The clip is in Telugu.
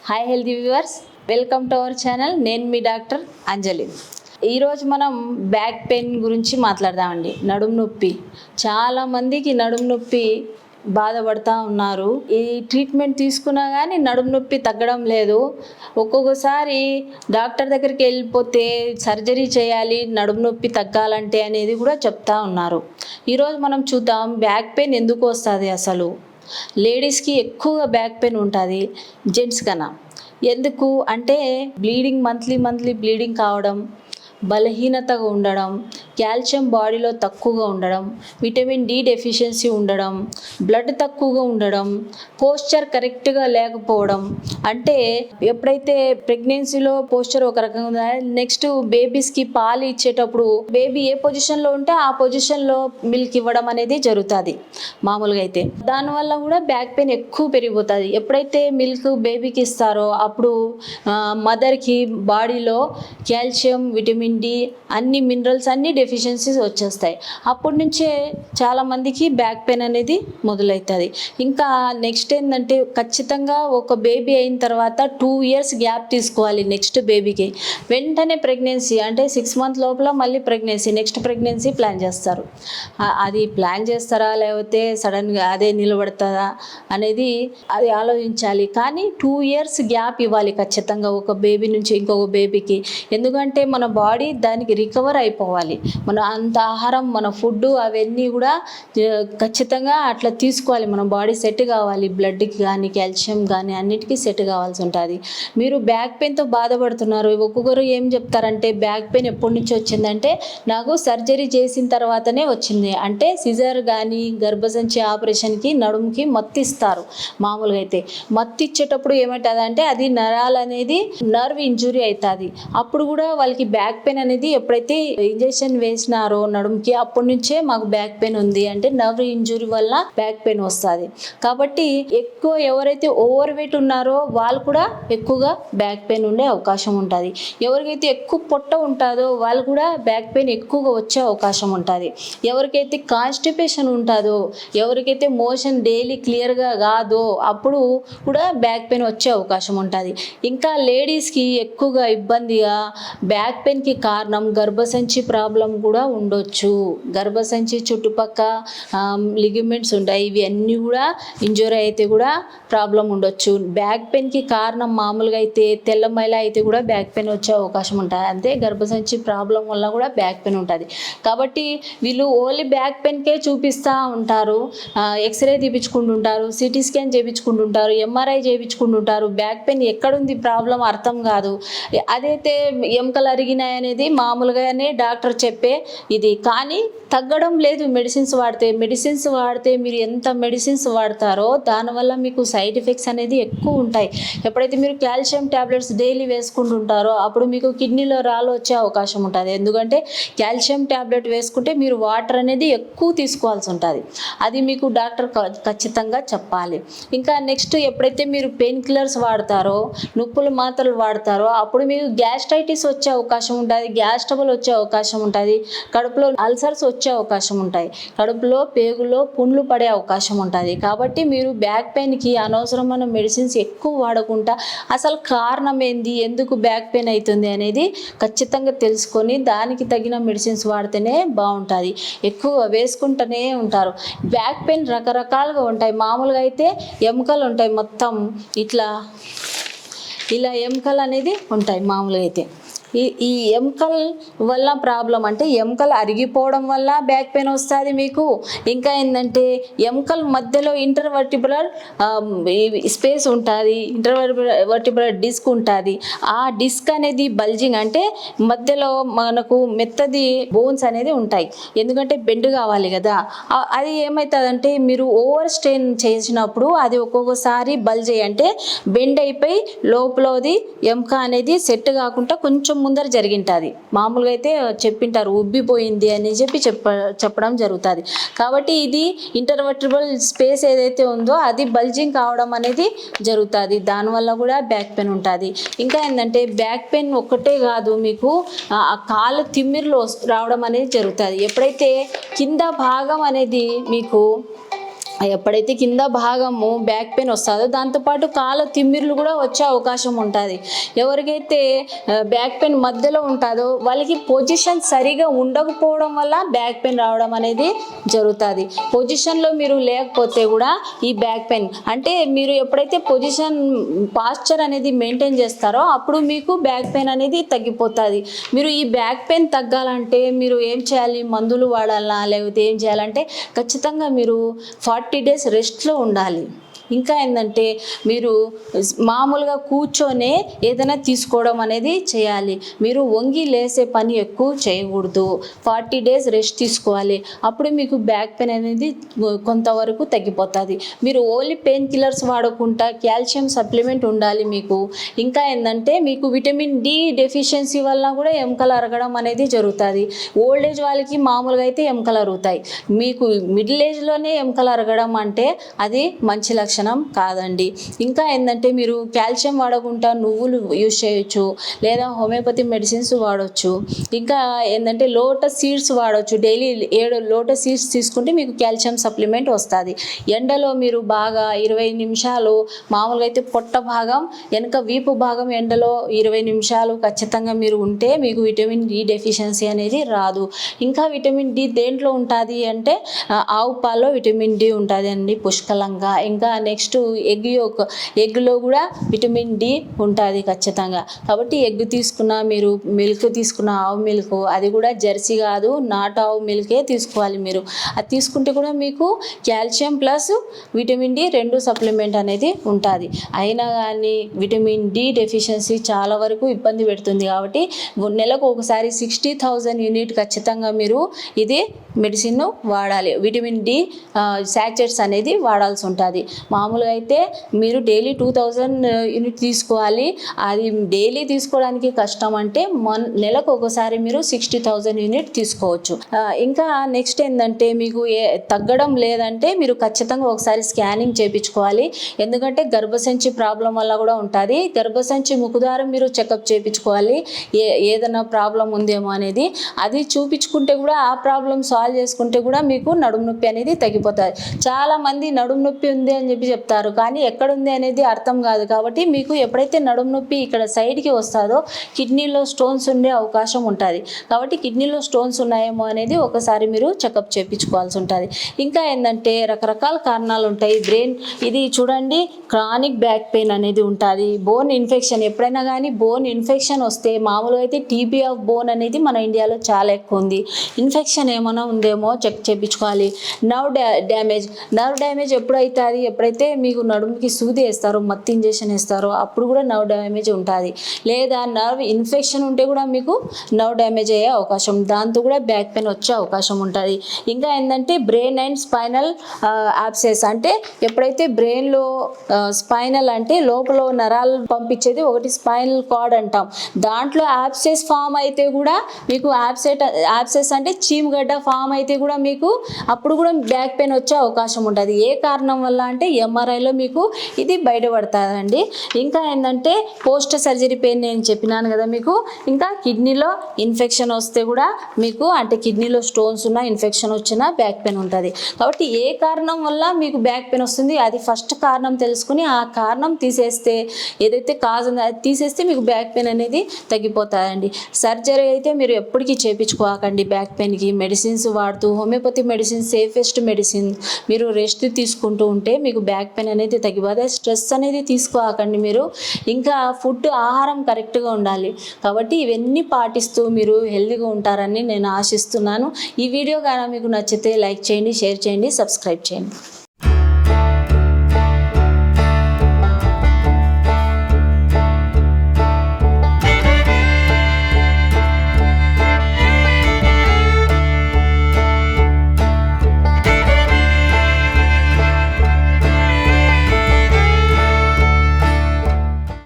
Hi healthy viewers, welcome to our channel. నేను మీ డాక్టర్ అంజలి. ఈరోజు మనం బ్యాక్ పెయిన్ గురించి మాట్లాడదామండి. నడుము నొప్పి, చాలామందికి నడుము నొప్పి బాధపడుతూ ఉన్నారు. ఈ ట్రీట్మెంట్ తీసుకున్నా కానీ నడుము నొప్పి తగ్గడం లేదు. ఒక్కొక్కసారి డాక్టర్ దగ్గరికి వెళ్ళిపోతే సర్జరీ చేయాలి నడుము నొప్పి తగ్గాలంటే అనేది కూడా చెప్తా ఉన్నారు. ఈరోజు మనం చూద్దాం బ్యాక్ పెయిన్ ఎందుకు వస్తుంది. అసలు లేడీస్కి ఎక్కువగా బ్యాక్ పెయిన్ ఉంటుంది, జెంట్స్ కన్నా. ఎందుకు అంటే మంత్లీ బ్లీడింగ్ కావడం, బలహీనతగా ఉండడం, కాల్షియం బాడీలో తక్కువగా ఉండడం, విటమిన్ డి డెఫిషియన్సీ ఉండడం, బ్లడ్ తక్కువగా ఉండడం, పోస్చర్ కరెక్ట్గా లేకపోవడం. అంటే ఎప్పుడైతే ప్రెగ్నెన్సీలో పోస్చర్ ఒక రకంగా ఉందా, నెక్స్ట్ బేబీస్కి పాలు ఇచ్చేటప్పుడు బేబీ ఏ పొజిషన్లో ఉంటే ఆ పొజిషన్లో మిల్క్ ఇవ్వడం అనేది జరుగుతుంది మామూలుగా అయితే. దానివల్ల కూడా బ్యాక్ పెయిన్ ఎక్కువ పెరిగిపోతుంది. ఎప్పుడైతే మిల్క్ బేబీకి ఇస్తారో అప్పుడు మదర్కి బాడీలో కాల్షియం, విటమిన్ డి, అన్ని మినరల్స్ అన్ని డెఫిషియన్సీస్ వచ్చేస్తాయి. అప్పటి నుంచే చాలామందికి బ్యాక్ పెయిన్ అనేది మొదలవుతుంది. ఇంకా నెక్స్ట్ ఏంటంటే ఖచ్చితంగా ఒక బేబీ అయిన తర్వాత 2 years గ్యాప్ తీసుకోవాలి నెక్స్ట్ బేబీకి. వెంటనే ప్రెగ్నెన్సీ అంటే 6 months లోపల మళ్ళీ నెక్స్ట్ ప్రెగ్నెన్సీ ప్లాన్ చేస్తారు. అది ప్లాన్ చేస్తారా లేకపోతే సడన్గా అదే నిలబడుతుందా అనేది అది ఆలోచించాలి. కానీ 2 years గ్యాప్ ఇవ్వాలి ఖచ్చితంగా ఒక బేబీ నుంచి ఇంకొక బేబీకి. ఎందుకంటే మన బాడీ దానికి రికవర్ అయిపోవాలి. మన అంత ఆహారం, మన ఫుడ్ అవన్నీ కూడా ఖచ్చితంగా అట్లా తీసుకోవాలి. మన బాడీ సెట్ కావాలి, బ్లడ్కి కానీ కాల్షియం కానీ అన్నిటికీ సెట్ కావాల్సి ఉంటుంది. మీరు బ్యాక్ పెయిన్తో బాధపడుతున్నారు. ఒక్కొక్కరు ఏం చెప్తారంటే బ్యాక్ పెయిన్ ఎప్పటి నుంచి వచ్చిందంటే నాకు సర్జరీ చేసిన తర్వాతనే వచ్చింది అంటే సిజర్ కానీ గర్భసంచి ఆపరేషన్కి నడుముకి మత్తు ఇస్తారు. మామూలుగా అయితే మత్తు ఇచ్చేటప్పుడు ఏమంటుంది అంటే అది నరాలు అనేది నర్వ్ ఇంజురీ అవుతుంది. అప్పుడు కూడా వాళ్ళకి బ్యాక్ పెయిన్ అనేది ఎప్పుడైతే ఇంజెక్షన్ వేసినారో నడుముకి అప్పటి నుంచే మాకు బ్యాక్ పెయిన్ ఉంది అంటే నర్వ్ ఇంజురీ వల్ల బ్యాక్ పెయిన్ వస్తుంది. కాబట్టి ఎక్కువ ఎవరైతే ఓవర్ వెయిట్ ఉన్నారో వాళ్ళు కూడా ఎక్కువగా బ్యాక్ పెయిన్ ఉండే అవకాశం ఉంటుంది. ఎవరికైతే ఎక్కువ పొట్ట ఉంటుందో వాళ్ళు కూడా బ్యాక్ పెయిన్ ఎక్కువగా వచ్చే అవకాశం ఉంటుంది. ఎవరికైతే కాన్స్టిపేషన్ ఉంటుందో, ఎవరికైతే మోషన్ డైలీ క్లియర్గా కాదో అప్పుడు కూడా బ్యాక్ పెయిన్ వచ్చే అవకాశం ఉంటుంది. ఇంకా లేడీస్కి ఎక్కువగా ఇబ్బందిగా బ్యాక్ పెయిన్కి కారణం గర్భసంచి ప్రాబ్లం కూడా ఉండొచ్చు. గర్భసంచి చుట్టుపక్క లిగమెంట్స్ ఉంటాయి, ఇవి అన్నీ కూడా ఇంజూరీ అయితే కూడా ప్రాబ్లం ఉండొచ్చు. బ్యాక్ పెయిన్కి కారణం మామూలుగా అయితే తెల్లమైల అయితే కూడా బ్యాక్ పెయిన్ వచ్చే అవకాశం ఉంటుంది. అంతే గర్భసంచి ప్రాబ్లం వల్ల కూడా బ్యాక్ పెయిన్ ఉంటుంది. కాబట్టి వీళ్ళు ఓన్లీ బ్యాక్ పెయిన్కే చూపిస్తూ ఉంటారు. ఎక్స్రే తీపించుకుంటుంటారు, సిటీ స్కాన్ చేయించుకుంటుంటారు, ఎంఆర్ఐ చేయించుకుంటుంటారు. బ్యాక్ పెయిన్ ఎక్కడుంది ప్రాబ్లం అర్థం కాదు. అదైతే ఎముకలు అరిగినాయనేది మామూలుగానే డాక్టర్ చెప్పే ఇది, కానీ తగ్గడం లేదు. మెడిసిన్స్ వాడితే మీరు ఎంత మెడిసిన్స్ వాడతారో దానివల్ల మీకు సైడ్ ఎఫెక్ట్స్ అనేది ఎక్కువ ఉంటాయి. ఎప్పుడైతే మీరు కాల్షియం ట్యాబ్లెట్స్ డైలీ వేసుకుంటుంటారో అప్పుడు మీకు కిడ్నీలో రాళ్ళు వచ్చే అవకాశం ఉంటుంది. ఎందుకంటే కాల్షియం ట్యాబ్లెట్ వేసుకుంటే మీరు వాటర్ అనేది ఎక్కువ తీసుకోవాల్సి ఉంటుంది. అది మీకు డాక్టర్ ఖచ్చితంగా చెప్పాలి. ఇంకా నెక్స్ట్ ఎప్పుడైతే మీరు పెయిన్ కిల్లర్స్ వాడతారో, నొప్పుల మాత్రలు వాడతారో అప్పుడు మీకు గ్యాస్ట్రైటిస్ వచ్చే అవకాశం ఉంటుంది, గ్యాస్ ట్రబుల్ వచ్చే అవకాశం ఉంటుంది, కడుపులో అల్సర్స్ వచ్చే అవకాశం ఉంటాయి, కడుపులో పేగులో పుండ్లు పడే అవకాశం ఉంటుంది. కాబట్టి మీరు బ్యాక్ పెయిన్కి అనవసరమైన మెడిసిన్స్ ఎక్కువ వాడకుండా అసలు కారణం ఏంది, ఎందుకు బ్యాక్ పెయిన్ అవుతుంది అనేది ఖచ్చితంగా తెలుసుకొని దానికి తగిన మెడిసిన్స్ వాడితేనే బాగుంటుంది. ఎక్కువ వేసుకుంటూనే ఉంటారు. బ్యాక్ పెయిన్ రకరకాలుగా ఉంటాయి. మామూలుగా అయితే ఎముకలు ఉంటాయి, మొత్తం ఇలా ఎముకలు అనేది ఉంటాయి మామూలుగా అయితే. ఈ ఎముకల వల్ల ప్రాబ్లం అంటే ఎముకలు అరిగిపోవడం వల్ల బ్యాక్ పెయిన్ వస్తుంది మీకు. ఇంకా ఏంటంటే ఎముకల మధ్యలో ఇంటర్వర్టిబ్రల్ స్పేస్ ఉంటుంది, ఇంటర్వర్టిబ్రల్ డిస్క్ ఉంటుంది. ఆ డిస్క్ అనేది బల్జింగ్ అంటే మధ్యలో మనకు మెత్తది బోన్స్ అనేది ఉంటాయి, ఎందుకంటే బెండ్ కావాలి కదా. అది ఏమవుతుందంటే మీరు ఓవర్ స్ట్రెయిన్ చేసినప్పుడు అది ఒక్కొక్కసారి బల్జ్ అంటే బెండ్ అయిపోయి లోపలది ఎముక అనేది సెట్ కాకుండా కొంచెం ముందర జరిగింటుంది. మామూలుగా అయితే చెప్పింటారు ఉబ్బిపోయింది అని చెప్పడం జరుగుతుంది. కాబట్టి ఇది ఇంటర్వర్టిబ్రల్ స్పేస్ ఏదైతే ఉందో అది బల్జింగ్ కావడం అనేది జరుగుతుంది. దానివల్ల కూడా బ్యాక్ పెయిన్ ఉంటుంది. ఇంకా ఏంటంటే బ్యాక్ పెయిన్ ఒక్కటే కాదు, మీకు కాళ్ళ తిమ్మిర్లు రావడం అనేది జరుగుతుంది. ఎప్పుడైతే కింద భాగం అనేది మీకు ఎప్పుడైతే కింద భాగము బ్యాక్ పెయిన్ వస్తుందో దాంతోపాటు కాళ్ళ తిమ్మిర్లు కూడా వచ్చే అవకాశం ఉంటుంది. ఎవరికైతే బ్యాక్ పెయిన్ మధ్యలో ఉంటుందో వాళ్ళకి పొజిషన్ సరిగా ఉండకపోవడం వల్ల బ్యాక్ పెయిన్ రావడం అనేది జరుగుతుంది. పొజిషన్లో మీరు లేకపోతే కూడా ఈ బ్యాక్ పెయిన్ అంటే మీరు ఎప్పుడైతే పొజిషన్ పాస్చర్ అనేది మెయింటైన్ చేస్తారో అప్పుడు మీకు బ్యాక్ పెయిన్ అనేది తగ్గిపోతుంది. మీరు ఈ బ్యాక్ పెయిన్ తగ్గాలంటే మీరు ఏం చేయాలి, మందులు వాడాలా లేకపోతే ఏం చేయాలంటే ఖచ్చితంగా మీరు 40 days రెస్ట్లో ఉండాలి. ఇంకా ఏంటంటే మీరు మామూలుగా కూర్చొనే ఏదైనా తీసుకోవడం అనేది చేయాలి. మీరు వంగి లేసే పని ఎక్కువ చేయకూడదు. 40 days రెస్ట్ తీసుకోవాలి. అప్పుడు మీకు బ్యాక్ పెయిన్ అనేది కొంతవరకు తగ్గిపోతుంది. మీరు ఓన్లీ పెయిన్ కిల్లర్స్ వాడకుండా కాల్షియం సప్లిమెంట్ ఉండాలి మీకు. ఇంకా ఏంటంటే మీకు విటమిన్ డి డెఫిషియన్సీ వల్ల కూడా ఎముకలు అరగడం అనేది జరుగుతుంది. ఓల్డ్ ఏజ్ వాళ్ళకి మామూలుగా అయితే ఎముకలు అరుగుతాయి. మీకు మిడిల్ ఏజ్లోనే ఎముకలు అరగడం అంటే అది మంచి లక్షణం కాదండి. ఇంకా ఏంటంటే మీరు కాల్షియం వాడకుండా నువ్వులు యూజ్ చేయొచ్చు, లేదా హోమియోపతి మెడిసిన్స్ వాడవచ్చు. ఇంకా ఏంటంటే లోటస్ సీడ్స్ వాడవచ్చు. డైలీ 7 లోటస్ సీడ్స్ తీసుకుంటే మీకు కాల్షియం సప్లిమెంట్ వస్తుంది. ఎండలో మీరు బాగా 20 నిమిషాలు మామూలుగా అయితే పొట్ట భాగం వెనక వీపు భాగం ఎండలో 20 నిమిషాలు ఖచ్చితంగా మీరు ఉంటే మీకు విటమిన్ డి డెఫిషియన్సీ అనేది రాదు. ఇంకా విటమిన్ డి దేంట్లో ఉంటుంది అంటే ఆవు పాల్లో విటమిన్ డి ఉంటుంది అండి పుష్కలంగా. ఇంకా నెక్స్ట్ ఎగ్లో కూడా విటమిన్ డి ఉంటుంది ఖచ్చితంగా. కాబట్టి ఎగ్ తీసుకున్న మీరు మిల్క్ తీసుకున్న ఆవు మిల్క్ అది కూడా జెర్సీ కాదు, నాటు ఆవు మిల్కే తీసుకోవాలి. మీరు అది తీసుకుంటే కూడా మీకు calcium plus vitamin D 2 supplement అనేది ఉంటుంది. అయినా కానీ విటమిన్ డి డెఫిషియన్సీ చాలా వరకు ఇబ్బంది పెడుతుంది. కాబట్టి నెలకు ఒకసారి 60,000 యూనిట్ ఖచ్చితంగా మీరు ఇది మెడిసిన్ వాడాలి. విటమిన్ డి శాచెట్స్ అనేది వాడాల్సి ఉంటుంది. మామూలుగా అయితే మీరు డైలీ 2000 యూనిట్ తీసుకోవాలి. అది డైలీ తీసుకోవడానికి కష్టం అంటే నెలకు ఒకసారి మీరు 60,000 యూనిట్ తీసుకోవచ్చు. ఇంకా నెక్స్ట్ ఏంటంటే మీకు తగ్గడం లేదంటే మీరు ఖచ్చితంగా ఒకసారి స్కానింగ్ చేయించుకోవాలి. ఎందుకంటే గర్భసంచి ప్రాబ్లం వల్ల కూడా ఉంటుంది. గర్భసంచి ముఖద్వారం మీరు చెకప్ చేయించుకోవాలి. ఏదైనా ప్రాబ్లం ఉందేమో అనేది అది చూపించుకుంటే కూడా ఆ ప్రాబ్లం సాల్వ్ చేసుకుంటే కూడా మీకు నడుము నొప్పి అనేది తగ్గిపోతుంది. చాలామంది నడుము నొప్పి ఉంది అని చెప్పి చెప్తారు, కానీ ఎక్కడ ఉంది అనేది అర్థం కాదు. కాబట్టి మీకు ఎప్పుడైతే నడుము నొప్పి ఇక్కడ సైడ్కి వస్తుందో కిడ్నీలో స్టోన్స్ ఉండే అవకాశం ఉంటుంది. కాబట్టి కిడ్నీలో స్టోన్స్ ఉన్నాయేమో అనేది ఒకసారి మీరు చెకప్ చేయించుకోవాల్సి ఉంటుంది. ఇంకా ఏంటంటే రకరకాల కారణాలు ఉంటాయి. బ్రెయిన్ ఇది చూడండి, క్రానిక్ బ్యాక్ పెయిన్ అనేది ఉంటుంది. బోన్ ఇన్ఫెక్షన్ ఎప్పుడైనా కానీ బోన్ ఇన్ఫెక్షన్ వస్తే మామూలుగా అయితే టీబీ ఆఫ్ బోన్ అనేది మన ఇండియాలో చాలా ఎక్కువ ఉంది. ఇన్ఫెక్షన్ ఏమైనా ఉందేమో చెక్ చేయించుకోవాలి. నర్వ్ డ్యామేజ్ ఎప్పుడైతే మీకు నడుముకి సూది వేస్తారో, మత్తు ఇంజెక్షన్ వేస్తారో అప్పుడు కూడా నర్వ్ డ్యామేజ్ ఉంటుంది. లేదా నర్వ్ ఇన్ఫెక్షన్ ఉంటే కూడా మీకు నర్వ్ డ్యామేజ్ అయ్యే అవకాశం, దాంతో కూడా బ్యాక్ పెయిన్ వచ్చే అవకాశం ఉంటుంది. ఇంకా ఏంటంటే బ్రెయిన్ అండ్ స్పైనల్ యాబ్సెస్ అంటే ఎప్పుడైతే బ్రెయిన్లో స్పైనల్ అంటే లోపల నరాలు పంపించేది ఒకటి స్పైనల్ కార్డ్ అంటాం. దాంట్లో యాబ్సెస్ ఫామ్ అయితే కూడా మీకు యాబ్సెస్ అంటే చీమగడ్డ ఫామ్ అయితే కూడా మీకు అప్పుడు కూడా బ్యాక్ పెయిన్ వచ్చే అవకాశం ఉంటుంది. ఏ కారణం వల్ల అంటే ఎంఆర్ఐలో మీకు ఇది బయటపడుతుందండి. ఇంకా ఏంటంటే పోస్ట్ సర్జరీ పెయిన్ నేను చెప్పినాను కదా మీకు. ఇంకా కిడ్నీలో ఇన్ఫెక్షన్ వస్తే కూడా మీకు అంటే కిడ్నీలో స్టోన్స్ ఉన్న ఇన్ఫెక్షన్ వచ్చినా బ్యాక్ పెయిన్ ఉంటుంది. కాబట్టి ఏ కారణం వల్ల మీకు బ్యాక్ పెయిన్ వస్తుంది అది ఫస్ట్ కారణం తెలుసుకుని ఆ కారణం తీసేస్తే ఏదైతే కాజ్ ఉందో అది తీసేస్తే మీకు బ్యాక్ పెయిన్ అనేది తగ్గిపోతుందండి. సర్జరీ అయితే మీరు ఎప్పటికీ చేయించుకోకండి. బ్యాక్ పెయిన్కి మెడిసిన్స్ వాడుతూ హోమియోపతి మెడిసిన్ సేఫెస్ట్ మెడిసిన్. మీరు రెస్ట్ తీసుకుంటూ ఉంటే మీకు బ్యాక్ పెయిన్ అనేది తగ్గిపోతే స్ట్రెస్ అనేది తీసుకోకండి మీరు. ఇంకా ఆహారం కరెక్ట్గా ఉండాలి. కాబట్టి ఇవన్నీ పాటిస్తూ మీరు హెల్తీగా ఉంటారని నేను ఆశిస్తున్నాను. ఈ వీడియో కానీ మీకు నచ్చితే లైక్ చేయండి, షేర్ చేయండి, సబ్స్క్రైబ్ చేయండి.